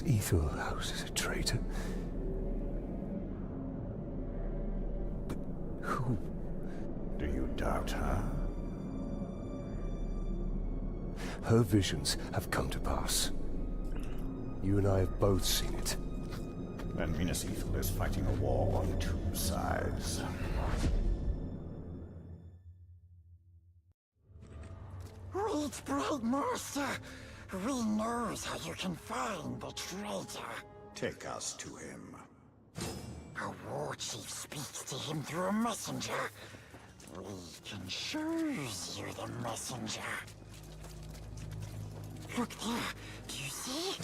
Ethel houses a traitor. But who? Do you doubt her? Her visions have come to pass. You and I have both seen it. Then Venus Ethel is fighting a war on two sides. Wait, Bright Master! We knows how you can find the traitor. Take us to him. A war chief speaks to him through a messenger. We can choose you the messenger. Look there, do you see?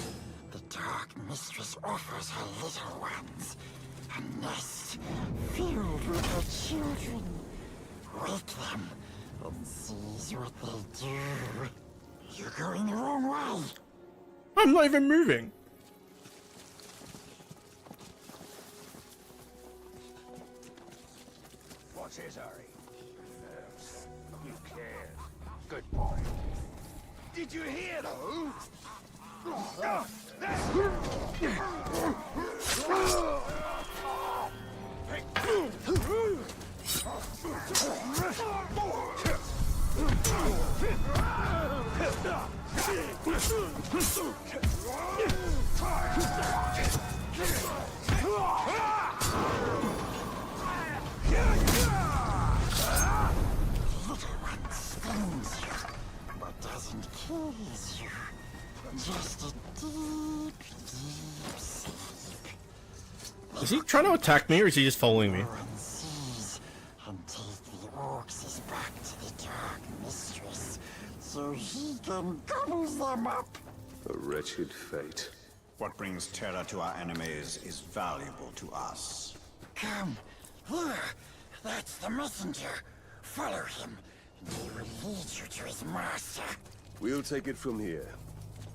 The Dark Mistress offers her little ones a nest filled with her children. Wake them and seize what they do. You're going the wrong way. I'm not even moving. What's his hurry? You care. Good boy. Did you hear though? Little one stings you, but doesn't kill you. Just a deep, deep sleep. Is he trying to attack me or is he just following me? Everyone sees and take the orcs back to the Dark Mistress, so he can gobble them up. A wretched fate. What brings terror to our enemies is valuable to us. Come, here. That's the messenger. Follow him, and he will lead you to his master. We'll take it from here.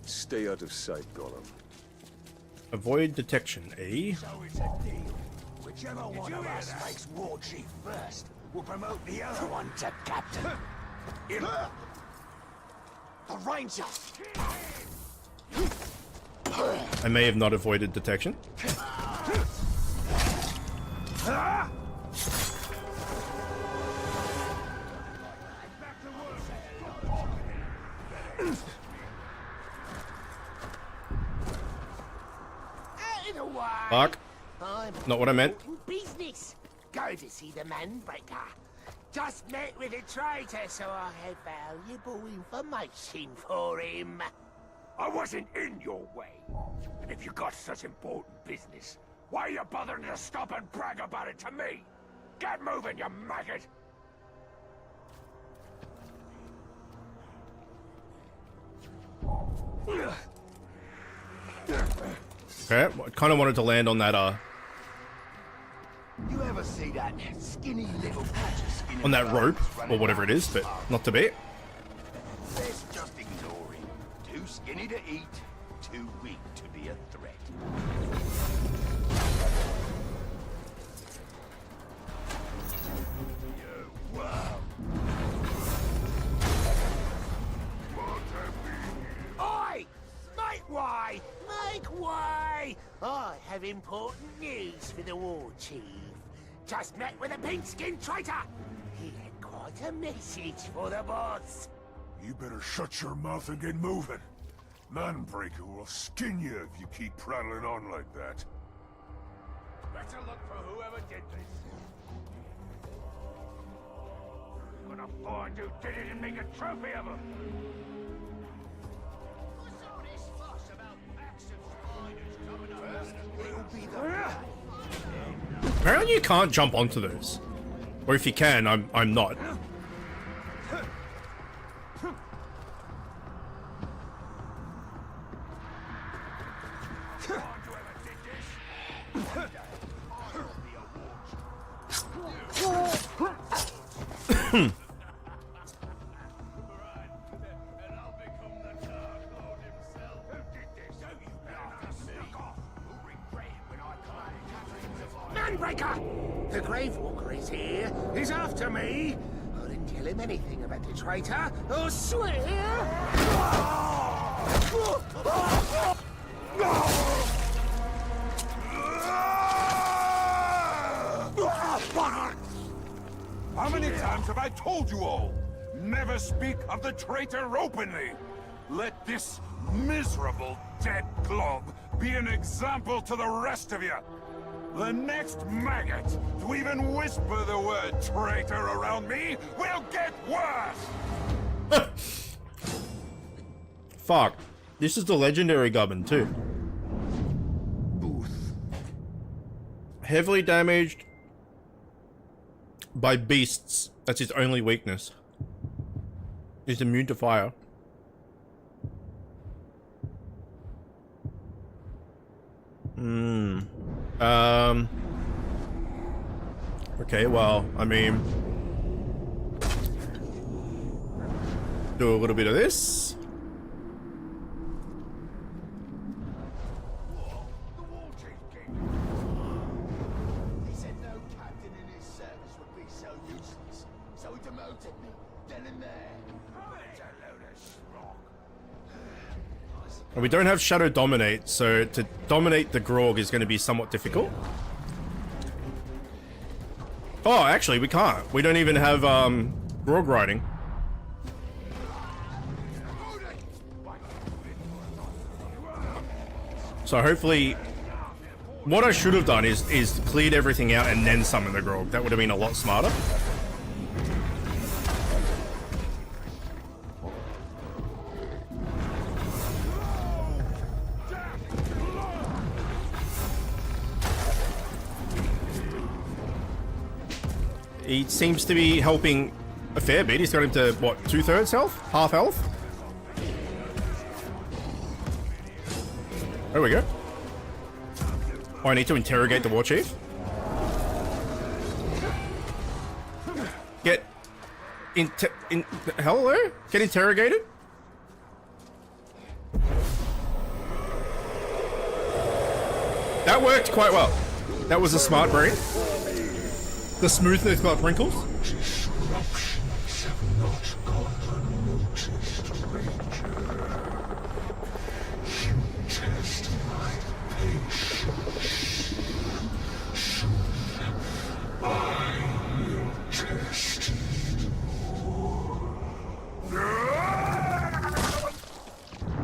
Stay out of sight, Gollum. Avoid detection, eh? So it's a deal. Whichever one of us makes war chief first, will promote the other one to captain. The ranger. I may have not avoided detection. Fuck. Not what I meant. Business. Go to see the Manbreaker. Just met with a traitor, so I have valuable information for him. I wasn't in your way. And if you got such important business, why are you bothering to stop and brag about it to me? Get moving, you maggot! Okay, I kind of wanted to land on that, You ever see that skinny little patch of skin on that rope, or whatever it is, but not to be. Let's just ignore him. Too skinny to eat, too weak to be a threat. Oi! Make way! Make way! I have important news for the war chief. Just met with a pink-skinned traitor. He had quite a message for the boss. You better shut your mouth and get moving. Manbreaker will skin you if you keep prattling on like that. Better look for whoever did this. Gonna find who did it and make a trophy of him. What's all this fuss about packs of spiders coming up? It'll be the Apparently you can't jump onto those. Or if you can, I'm not. Manbreaker! The Gravewalker is here. He's after me. I didn't tell him anything about the traitor. I swear. How many times have I told you all? Never speak of the traitor openly. Let this miserable dead glob be an example to the rest of you. The next maggot to even whisper the word traitor around me will get worse! Fuck. This is the legendary gubbin too. Booth. Heavily damaged by beasts. That's his only weakness. He's immune to fire. Okay, well, I mean, do a little bit of this. He said no captain in his service would be so useless, so he demoted me, then and there. It's a load of schlock. And we don't have Shadow Dominate, so to dominate the Grog is going to be somewhat difficult. Oh, actually, we can't. We don't even have Grog riding. So hopefully, what I should have done is cleared everything out and then summon the Grog. That would have been a lot smarter. He seems to be helping a fair bit. He's got him to, what, 2/3 health? Half health? There we go. Oh, I need to interrogate the war chief. Get... hello? Get interrogated? That worked quite well. That was a smart brain. The smoothness got wrinkles. Disruptions have not gone unnoticed, Ranger. You test my patience. Soon, I will test you.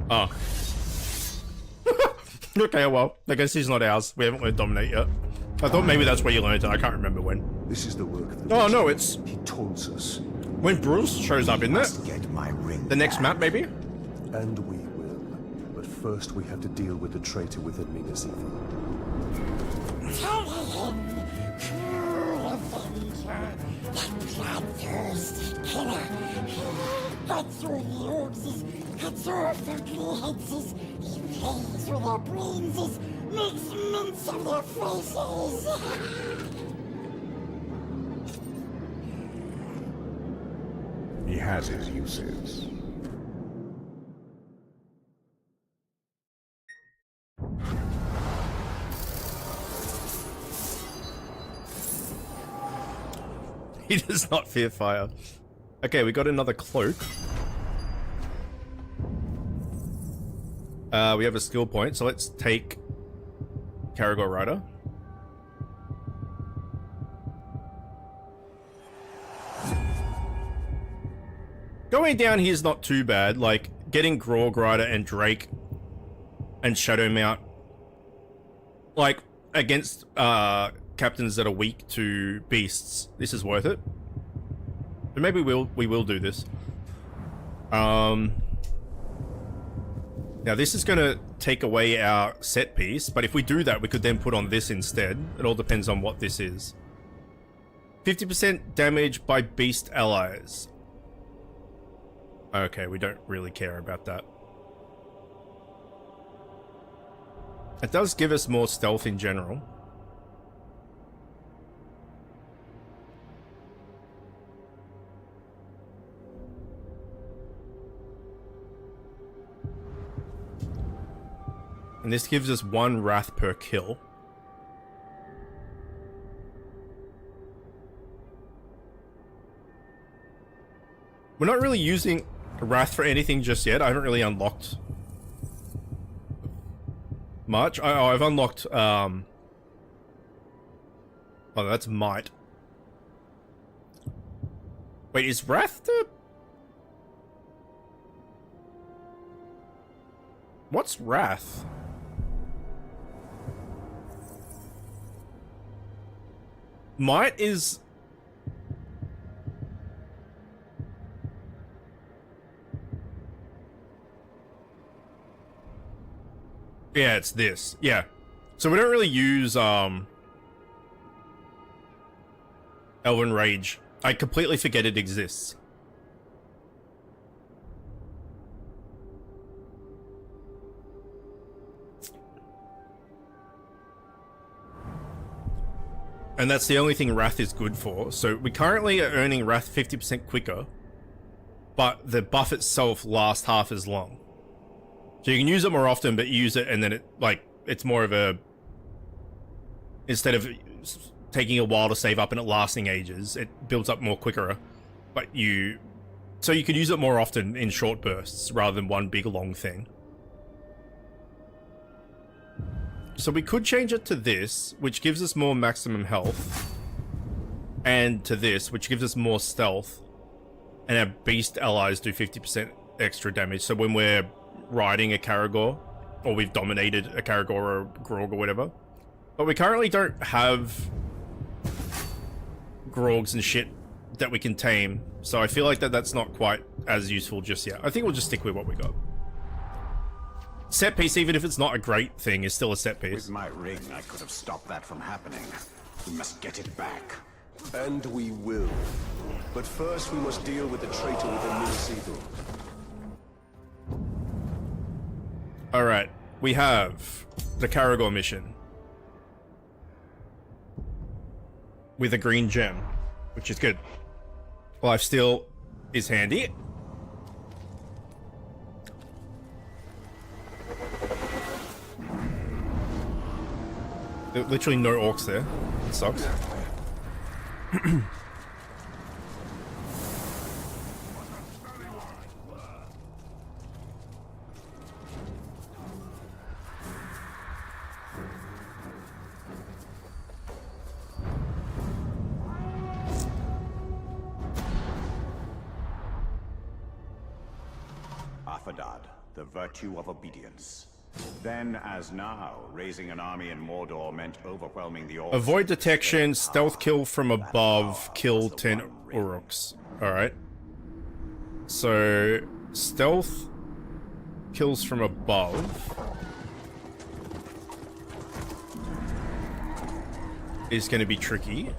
Oh. Okay, well, I guess he's not ours. We haven't learned Dominate yet. I thought maybe that's where you learned it. I can't remember when. This is the work of the Oh no, it's He taunts us, when Bruce shows up, isn't it? Get my ring. The next map, maybe? and we will. But first we have to deal with the traitor within Minas Ithil. Tell him, true avenger, that bloodthirsty killer. Cuts through the orcs, cuts off their clear heads, he plays with their brains, makes mince of their faces. He has his uses. He does not fear fire. Okay, we got another cloak. We have a skill point, so let's take Caragor Rider. Going down here is not too bad. Like, getting Grog Rider and Drake and Shadow Mount, like, against captains that are weak to beasts, this is worth it. But maybe we will do this. Now this is gonna take away our set piece, but if we do that, we could then put on this instead. It all depends on what this is. 50% damage by beast allies. Okay, we don't really care about that. It does give us more stealth in general. And this gives us 1 wrath per kill. We're not really using wrath for anything just yet. I haven't really unlocked much. I've unlocked, oh, that's might. Wait, is Wrath the... What's Wrath? Might is... Yeah, it's this. Yeah. So we don't really use, Elven Rage. I completely forget it exists. And that's the only thing Wrath is good for. So we currently are earning Wrath 50% quicker, but the buff itself lasts half as long. So you can use it more often, but use it and then it, like, it's more of a... Instead of taking a while to save up and it lasting ages, it builds up more quicker. But you... So you could use it more often in short bursts, rather than one big long thing. So we could change it to this, which gives us more maximum health. And to this, which gives us more stealth. And our beast allies do 50% extra damage. So when we're riding a Caragor, or we've dominated a Caragor or a Grog or whatever. But we currently don't have Grogs and shit that we can tame. So I feel like that's not quite as useful just yet. I think we'll just stick with what we got. Set piece, even if it's not a great thing, is still a set piece. With my ring, I could have stopped that from happening. We must get it back. And we will. But first we must deal with the traitor within Minas Ithil. Alright, we have the Caragor mission. With a green gem, which is good. Lifesteal is handy. There are literally no orcs there. It sucks. The virtue of obedience. Then, as now, raising an army in Mordor meant overwhelming the orcs. Avoid detection, stealth kill from above, kill 10 Uruks. Alright. So, stealth kills from above is going to be tricky.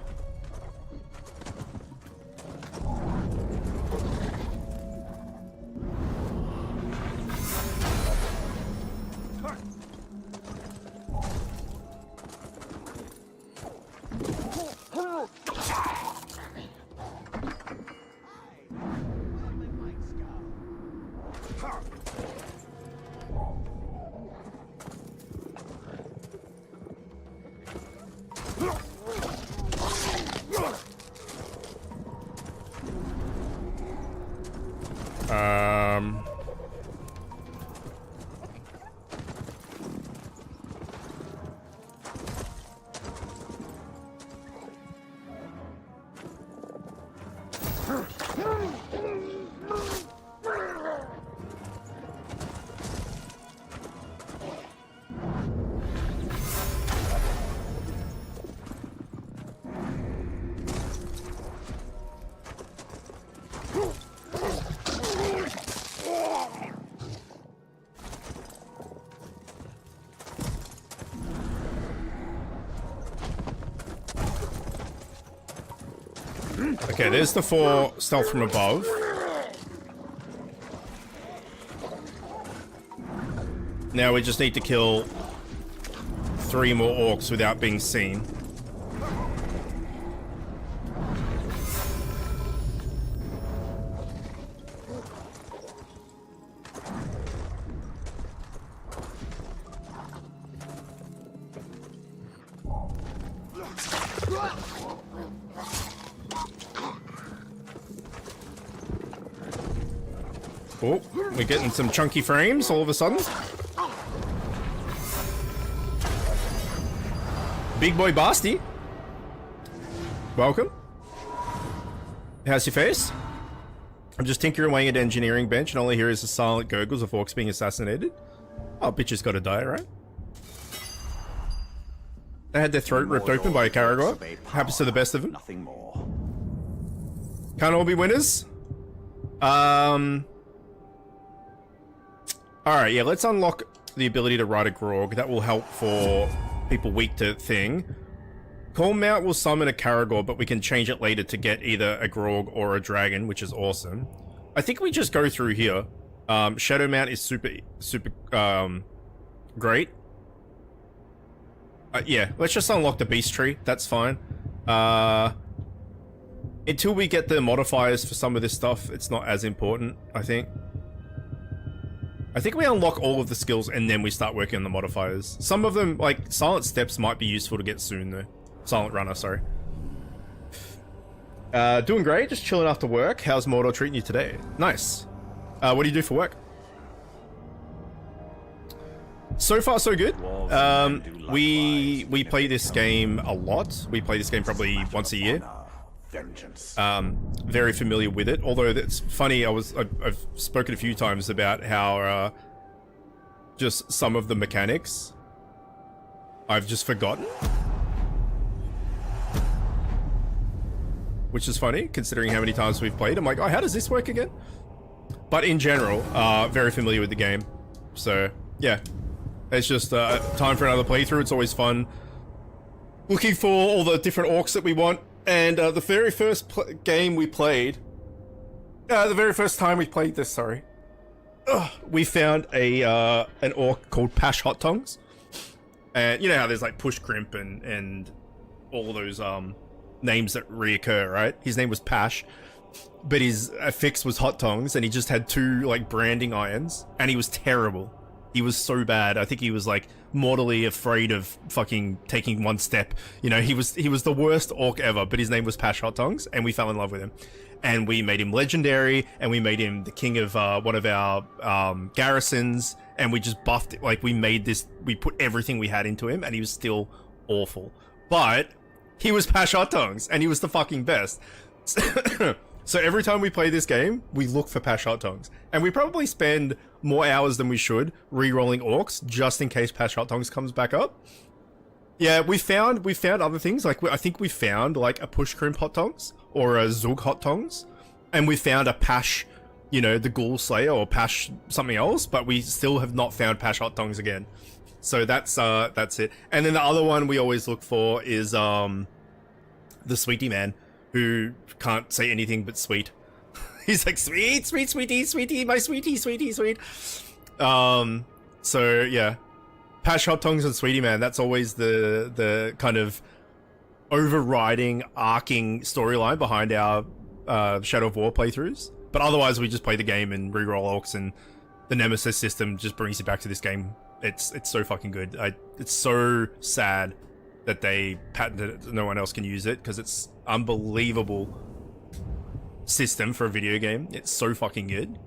Okay, there's the 4 stealth from above. Now we just need to kill 3 more orcs without being seen. Oh, we're getting some chunky frames all of a sudden. Big boy Basti. Welcome. How's your face? I'm just tinkering away at engineering bench and all I hear is the silent gurgles of orcs being assassinated. Oh, bitches gotta die, right? They had their throat ripped open by a Karagor. Happens to the best of them. Nothing more. Can't all be winners. Alright, yeah, let's unlock the ability to ride a Grog. That will help for people weak to thing. Calm Mount will summon a Karagor, but we can change it later to get either a Grog or a Dragon, which is awesome. I think we just go through here. Shadow Mount is super great. Yeah, let's just unlock the Beast Tree. That's fine. Until we get the modifiers for some of this stuff, it's not as important, I think. I think we unlock all of the skills and then we start working on the modifiers. Some of them, like Silent Steps, might be useful to get soon though. Silent Runner, sorry. Doing great, just chilling after work. How's Mordor treating you today? Nice. What do you do for work? So far, so good. We play this game a lot. We play this game probably once a year. Very familiar with it. Although it's funny, I've spoken a few times about how just some of the mechanics I've just forgotten, which is funny considering how many times we've played. I'm like, oh, how does this work again? But in general, very familiar with the game. So yeah, it's just time for another playthrough. It's always fun looking for all the different orcs that we want. And the very first game we played, the very first time we played this, sorry, we found an orc called Pash Hot Tongs. And you know how there's like Push Crimp and all those names that reoccur, right? His name was Pash, but his affix was Hot Tongs, and he just had 2 like branding irons, and he was terrible. He was so bad. I think he was like mortally afraid of fucking taking one step. You know, he was the worst orc ever, but his name was Pash Hot Tongs, and we fell in love with him. And we made him legendary, and we made him the king of one of our garrisons, and we just buffed it. Like, we put everything we had into him, and he was still awful. But he was Pash Hot Tongs, and he was the fucking best. So every time we play this game, we look for Pash Hot Tongs. And we probably spend more hours than we should re-rolling orcs, just in case Pash Hot Tongs comes back up. Yeah, we found other things. Like, I think we found like a Push Crimp Hot Tongs or a Zug Hot Tongs, and we found a Pash, you know, the Ghoul Slayer or Pash something else, but we still have not found Pash Hot Tongs again. So that's it. And then the other one we always look for is the Sweetie Man, who can't say anything but sweet. He's like, sweet, sweet, sweetie, sweetie, my sweetie, sweetie, sweet. So yeah, Pash Hot Tongs and Sweetie Man, that's always the kind of overriding, arcing storyline behind our Shadow of War playthroughs. But otherwise, we just play the game and reroll orcs, and the Nemesis system just brings you back to this game. It's so fucking good. It's so sad that they patented it, no one else can use it, because it's unbelievable system for a video game. It's so fucking good.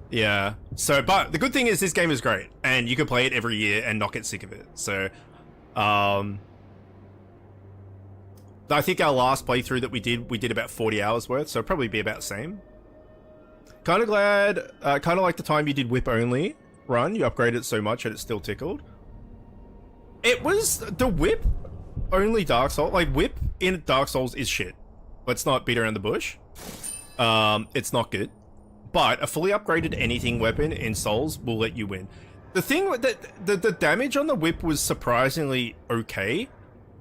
Yeah. So, but the good thing is this game is great, and you can play it every year and not get sick of it. So, I think our last playthrough that we did about 40 hours worth, so it'll probably be about the same. Kind of glad, kind of like the time you did whip only run, you upgraded it so much that it still tickled. It was the whip only Dark Souls, like whip in Dark Souls is shit. Let's not beat around the bush. It's not good. But a fully upgraded anything weapon in Souls will let you win. The thing that the damage on the whip was surprisingly okay.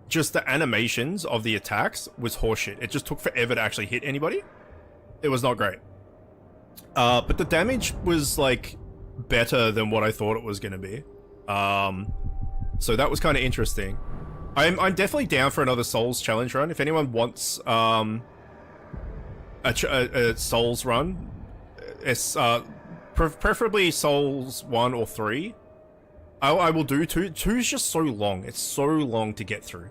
Just the animations of the attacks was horseshit. It just took forever to actually hit anybody. It was not great. But the damage was like better than what I thought it was going to be. So that was kind of interesting. I'm definitely down for another Souls challenge run. If anyone wants a Souls run, it's preferably Souls 1 or 3. I will do 2. 2 is just so long. It's so long to get through.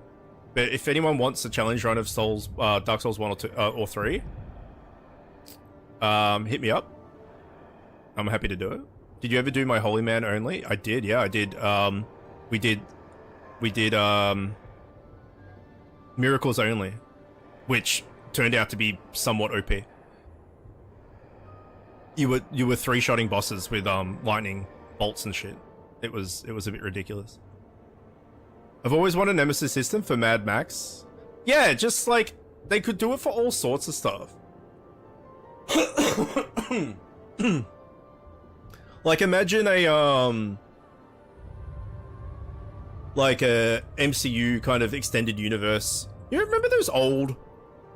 But if anyone wants a challenge run of Souls, Dark Souls 1 or 2 or 3, hit me up. I'm happy to do it. Did you ever do my Holy Man only? I did. Yeah, I did. We did We did Miracles Only, which turned out to be somewhat OP. You were three-shotting bosses with lightning bolts and shit. It was a bit ridiculous. I've always wanted a Nemesis system for Mad Max. Yeah, just like they could do it for all sorts of stuff. Like imagine a like a MCU kind of extended universe. You remember those old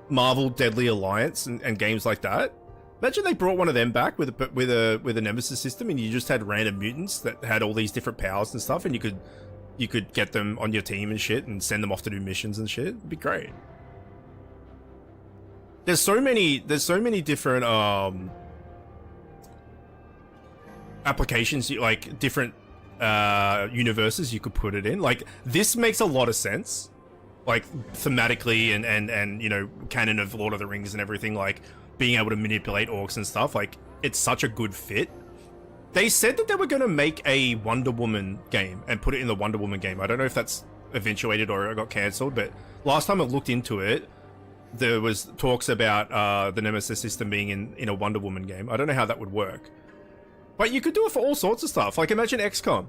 Marvel Deadly Alliance and games like that? Imagine they brought one of them back with a Nemesis system, and you just had random mutants that had all these different powers and stuff, and you could get them on your team and shit, and send them off to do missions and shit. It'd be great. There's so many different applications, like different universes you could put it in. Like this makes a lot of sense, like thematically and you know, canon of Lord of the Rings and everything, like being able to manipulate orcs and stuff. Like it's such a good fit. They said that they were going to make a Wonder Woman game and put it in the Wonder Woman game. I don't know if that's eventuated or it got cancelled, but last time I looked into it, there was talks about the Nemesis system being in a Wonder Woman game. I don't know how that would work, but you could do it for all sorts of stuff. Like imagine XCOM,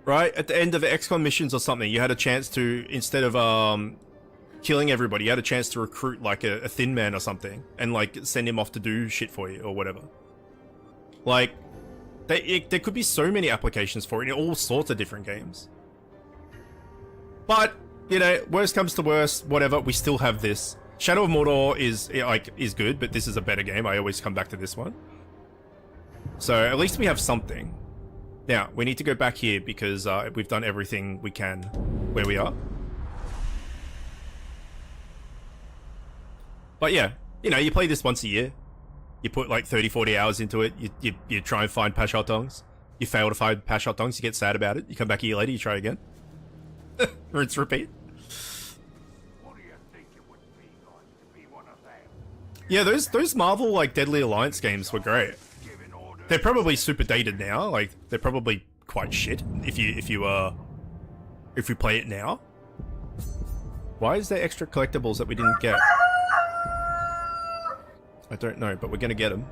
right? At the end of the XCOM missions or something, you had a chance to, instead of killing everybody, you had a chance to recruit like a Thin Man or something and like send him off to do shit for you or whatever. Like there could be so many applications for it in all sorts of different games. But you know, worst comes to worst, whatever, we still have this. Shadow of Mordor is good, but this is a better game. I always come back to this one. So at least we have something. Now, we need to go back here because we've done everything we can where we are. But yeah, you know, you play this once a year. You put like 30, 40 hours into it. You try and find Pashottongs. You fail to find Pashottongs, you get sad about it. You come back a year later, you try again. Rinse, repeat. What do you think it would be like to be one of them? Yeah, those Marvel like Deadly Alliance games were great. They're probably super dated now. Like they're probably quite shit if you play it now. Why is there extra collectibles that we didn't get? I don't know, but we're gonna get them.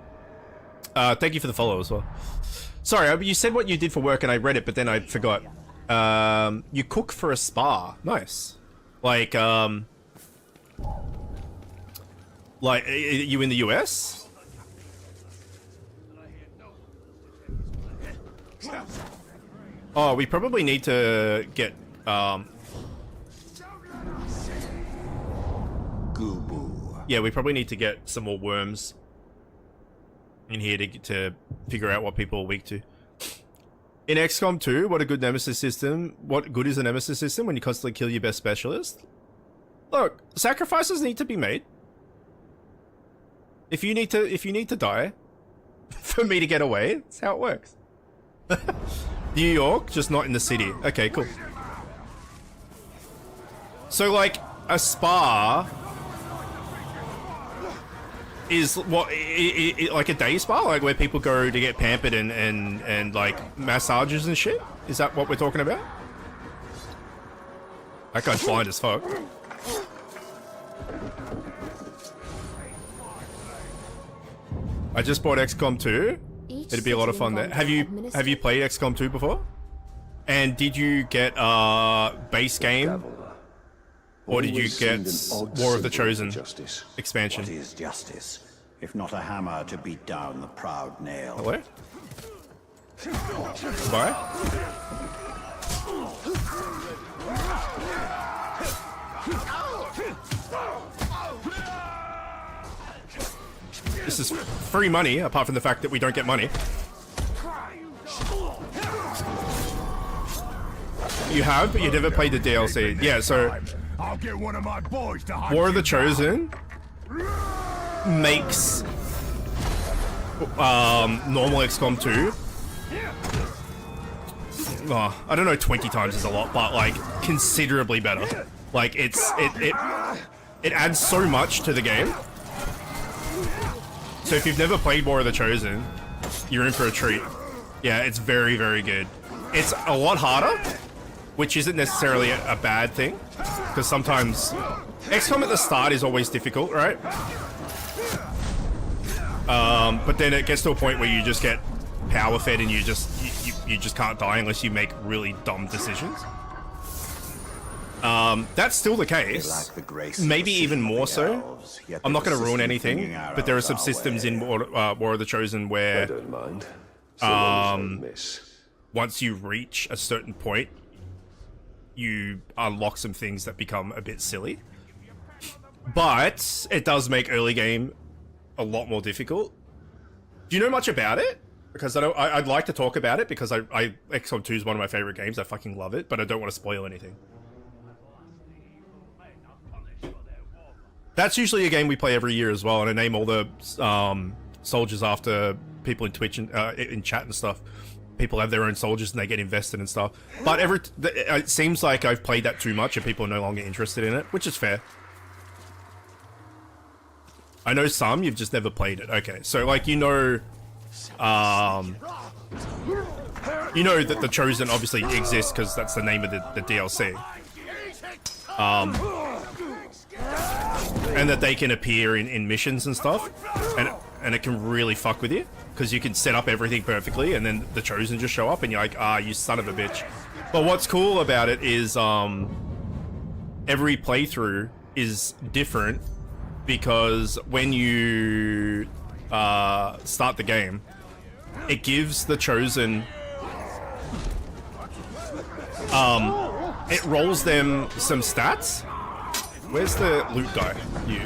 Thank you for the follow as well. Sorry, you said what you did for work and I read it, but then I forgot. You cook for a spa. Nice. Like, are you in the US? Oh, we probably need to get, yeah, we probably need to get some more worms in here to figure out what people are weak to. In XCOM 2, what a good Nemesis system. What good is a Nemesis system when you constantly kill your best specialist? Look, sacrifices need to be made. If you need to die for me to get away, that's how it works. New York, just not in the city. Okay, cool. So like a spa is what like a day spa, like where people go to get pampered and like massages and shit? Is that what we're talking about? That guy's blind as fuck. I just bought XCOM 2. It'd be a lot of fun there. Have you played XCOM 2 before? And did you get base game? Or did you get War of the Chosen expansion? What is justice, if not a hammer to beat down the proud nail? Hello? Bye. This is free money, apart from the fact that we don't get money. You have, but you never played the DLC. Yeah, so I'll get one of my boys to hunt War of the you Chosen makes normal XCOM 2. Oh, I don't know, 20 times is a lot, but like considerably better. Like it adds so much to the game. So if you've never played War of the Chosen, you're in for a treat. Yeah, it's very, very good. It's a lot harder, which isn't necessarily a bad thing, because sometimes XCOM at the start is always difficult, right? But then it gets to a point where you just get power fed and you just can't die unless you make really dumb decisions. That's still the case. Maybe even more so. I'm not going to ruin anything, but there are some systems in War of the Chosen I where don't mind. Someone's miss. once you reach a certain point, you unlock some things that become a bit silly. But it does make early game a lot more difficult. Do you know much about it? Because I'd like to talk about it because XCOM 2 is one of my favorite games. I fucking love it, but I don't want to spoil anything. That's usually a game we play every year as well, and I name all the soldiers after people in Twitch and in chat and stuff. People have their own soldiers and they get invested and stuff. But it seems like I've played that too much and people are no longer interested in it, which is fair. I know some, you've just never played it. Okay, so like you know that the Chosen obviously exists because that's the name of the DLC. And that they can appear in missions and stuff, and it can really fuck with you because you can set up everything perfectly, and then the Chosen just show up, and you're like, ah, you son of a bitch. But what's cool about it is every playthrough is different because when you start the game, it gives the Chosen it rolls them some stats. Where's the loot guy? You.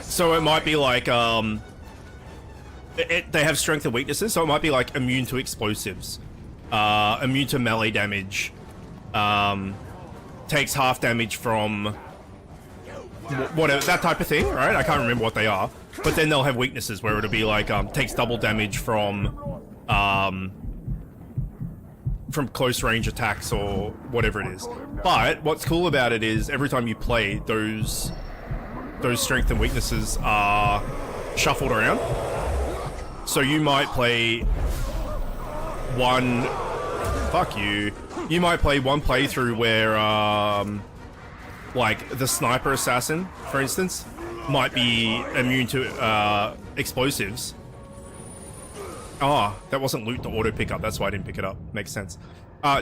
So it might be like, they have strength and weaknesses, so it might be like immune to explosives, immune to melee damage, takes half damage from whatever, that type of thing, right? I can't remember what they are, but then they'll have weaknesses where it'll be like, takes double damage from close range attacks or whatever it is. But what's cool about it is every time you play, those strength and weaknesses are shuffled around. So you might play one... Fuck you. You might play one playthrough where, like, the sniper assassin, for instance, might be immune to explosives. Oh, that wasn't loot to auto pick up. That's why I didn't pick it up. Makes sense.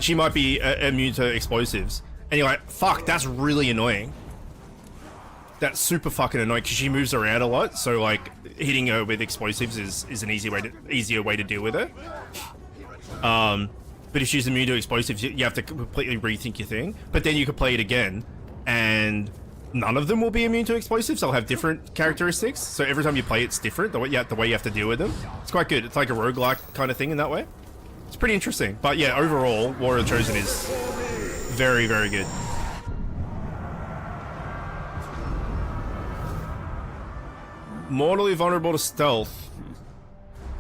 She might be immune to explosives. And you're like, fuck, that's really annoying. That's super fucking annoying because she moves around a lot. So, like, hitting her with explosives is an easier way to deal with it. But if she's immune to explosives, you have to completely rethink your thing. But then you could play it again, and none of them will be immune to explosives. They'll have different characteristics. So every time you play, it's different. The way you have to deal with them. It's quite good. It's like a roguelike kind of thing in that way. It's pretty interesting. But yeah, overall, War of the Chosen is very, very good. Mortally vulnerable to stealth.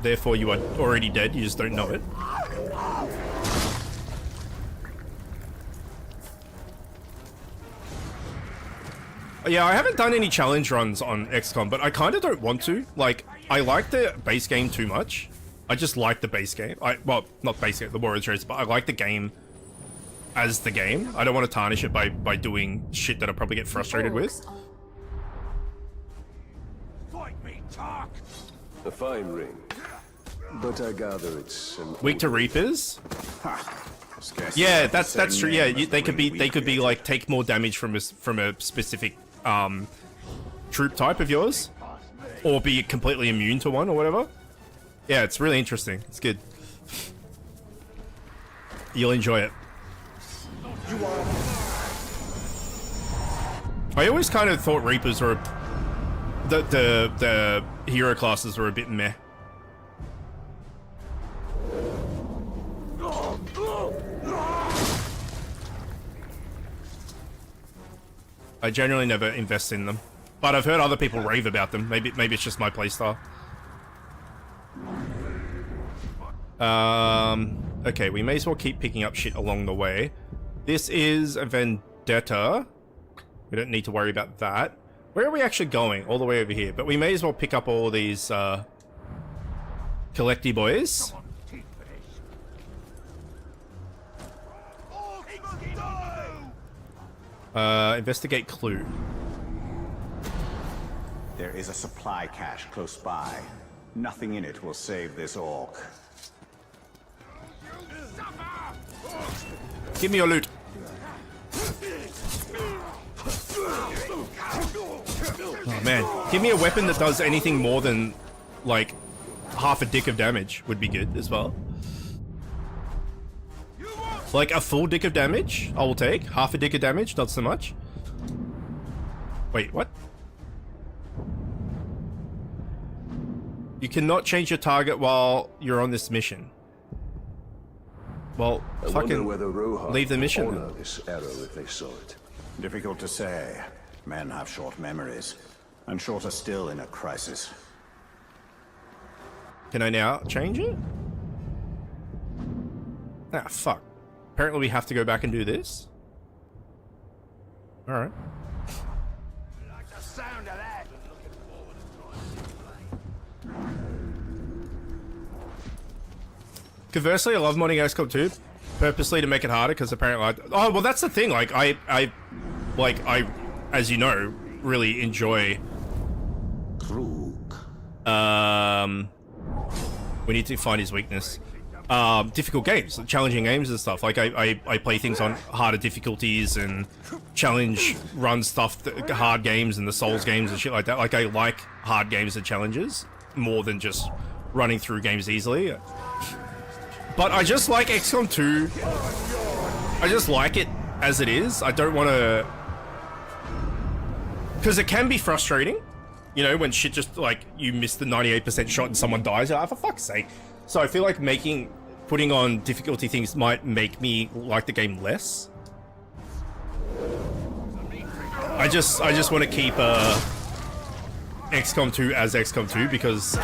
Therefore, you are already dead. You just don't know it. Yeah, I haven't done any challenge runs on XCOM, but I kind of don't want to. Like, I like the base game too much. I just like the base game. Well, not base game, the War of the Chosen, but I like the game as the game. I don't want to tarnish it by doing shit that I'll probably get frustrated with. A fine ring, but I gather it's Weak to Reapers. Yeah, that's true. Yeah, they could be like take more damage from a specific troop type of yours, or be completely immune to one or whatever. Yeah, it's really interesting. It's good. You'll enjoy it. I always kind of thought Reapers were the hero classes were a bit meh. I generally never invest in them, but I've heard other people rave about them. Maybe it's just my playstyle. Okay, we may as well keep picking up shit along the way. This is a vendetta. We don't need to worry about that. Where are we actually going? All the way over here. But we may as well pick up all these collecty boys. Investigate clue. There is a supply cache close by. Nothing in it will save this orc. Give me your loot. Oh man, give me a weapon that does anything more than like half a dick of damage would be good as well. Like a full dick of damage, I will take. Half a dick of damage, not so much. Wait, what? You cannot change your target while you're on this mission. Well, fucking leave the mission. Honor this arrow if they saw it. Difficult to say. Men have short memories, and shorter still in a crisis. Can I now change it? Ah, fuck. Apparently we have to go back and do this. Alright. Like the sound of that. Conversely, I love modding XCOM 2 purposely to make it harder because apparently oh, well, that's the thing. Like, I, as you know, really enjoy... we need to find his weakness. Difficult games, challenging games and stuff. Like, I play things on harder difficulties and challenge run stuff, hard games and the Souls games and shit like that. Like, I like hard games and challenges more than just running through games easily. But I just like XCOM 2. I just like it as it is. I don't want to... Because it can be frustrating. You know, when shit just, like, you miss the 98% shot and someone dies. You're like, for fuck's sake. So I feel like putting on difficulty things might make me like the game less. I just want to keep XCOM 2 as XCOM 2 because